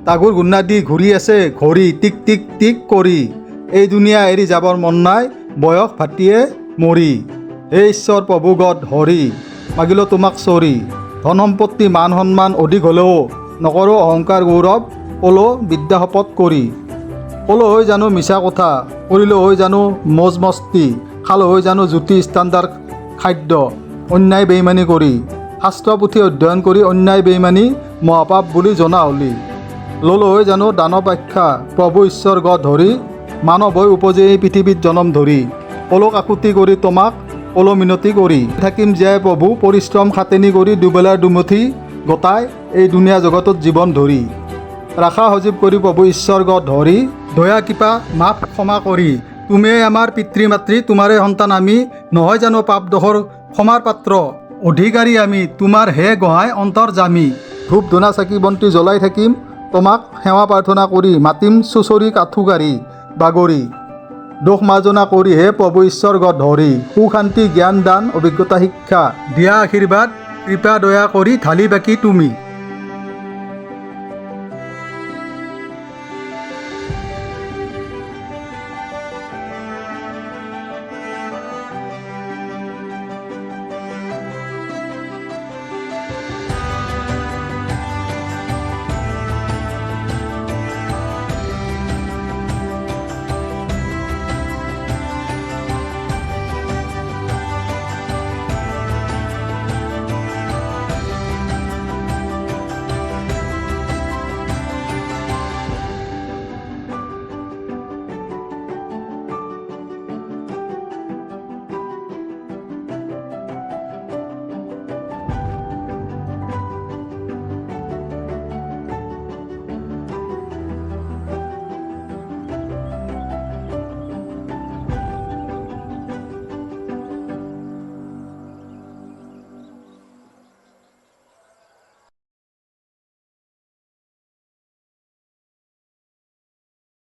তাগুৰ গুণা দি ঘূৰি আছে ঘড়ী টিক টিক টিক কৰি। এই দুনিয়া এৰি যাবৰ মন নাই বয়স ভাটিয়ে মৰি। হে ঈশ্বৰ প্ৰভু গড হৰি মাগিলো তোমাক চৰি। ধন সম্পত্তি মান সন্মান অধিক হ'লেও নকৰোঁ অহংকাৰ গৌৰৱ ক'লো বিদ্যা শপত কৰি। ক'লো হৈ জানো মিছা কথা কৰিলোঁ হৈ জানো মজ মস্তি খালোঁ হৈ জানো জ্যোতি ষ্টাণ্ডাৰ্ড খাদ্য অন্যায় বেইমানি কৰি। শাস্ত্ৰ পুথি অধ্যয়ন কৰি অন্যায় বেইমানি মহাপাপ বুলি জনা হ'লি। ল'লো হৈ জানো দানৱ আখ্যা প্ৰভু ঈশ্বৰ গড ধৰি মানৱ হৈ উপজি এই পৃথিৱীত জনম ধৰি। ক'লো কাকুতি কৰি তোমাক ক'লো মিনতি কৰি থাকিম জীয়াই প্ৰভু পৰিশ্ৰম খাটেনি কৰি দুবেলাৰ দুমুঠি গোটাই এই দুনীয়া জগতত জীৱন ধৰি। ৰাখা সজীৱ কৰি প্ৰভু ঈশ্বৰ গড ধৰি দয়া কৃপা মাফ ক্ষমা কৰি। তুমিয়ে আমাৰ পিতৃ মাতৃ তোমাৰে সন্তান আমি নহয় জানো পাপ দোষৰ ক্ষমাৰ পাত্ৰ অধিকাৰী আমি তোমাৰ হে গোহাঁই অন্তৰ জামি। ধূপ ধূনা চাকি বন্তি জ্বলাই থাকিম তোমাক সেৱা প্ৰাৰ্থনা কৰি মাতিম চুচৰি কাঠু কাঢ়ি বাগৰি। দোষ মাৰ্জনা কৰি হে প্ৰভু ঈশ্বৰ গড ধৰি সুখ শান্তি জ্ঞান দান অভিজ্ঞতা শিক্ষা দিয়া আশীৰ্বাদ কৃপা দয়া কৰি ঢালি বাকি তুমি।